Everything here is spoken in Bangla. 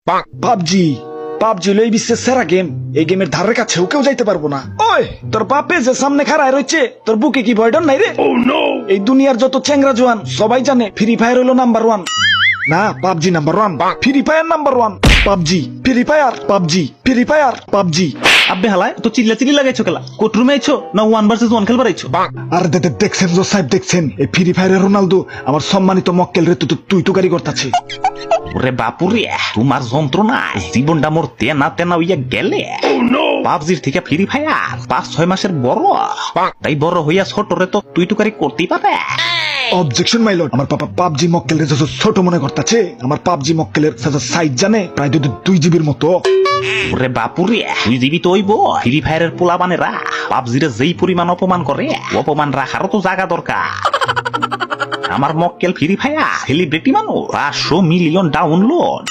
পাবজি পাবজি হলো এই বিশ্বের সেরা গেম। এই গেমের ধারের কাছেও কেউ যাইতে পারবো না। ওই তোর বাপে যে সামনে খাড়ায় রয়েছে, তোর বুকে কি ভয় ডর নাই রে? এই দুনিয়ার যত চেংরা জোয়ান সবাই জানে ফ্রি ফায়ার হলো নাম্বার 1। না, PUBG number 1, free fire number 1। PUBG free fire, PUBG free fire, PUBG. আব্বে হালায় তো চিল্লা লাগাইছো কেলা? কোর্টরুমে আইছো না 1 ভার্সেস 1 খেলবার আইছো? আর দেখছেন জো সাহেব, দেখছেন এই ফ্রি ফায়ারের রোনালদো আমার সম্মানিত মক্কেল রে তুই তো গাড়ি করতেছে। ওরে বাপুরে, তোমার যন্ত্রণা জীবনটা মোর তেনা তেনা হইয়া গেলে। পাবজির থেকে ফ্রি ফায়ার 5-6 মাসের বড়, তাই বড় হইয়া ছোট রে তো তুই টুকারি করতেই পারে। অবজেকশন মাই লর্ড, আমার পাপা পাবজি মক্কেল রে ছোট মনে করতেছে। আমার পাবজি মক্কেলের সাইজ জানে প্রায় 2 জিবির মতো। ওরে বাপুরে, 2 জিবি তো হইব। ফ্রি ফায়ারের পোলাবানেরা পাবজিরে যেই পরিমাণ অপমান করে, অপমান রাখারও তো জায়গা দরকার। আমার মক্কেল ফ্রি ফায়ার সেলিব্রিটি মানুষ, 500 মিলিয়ন ডাউনলোড।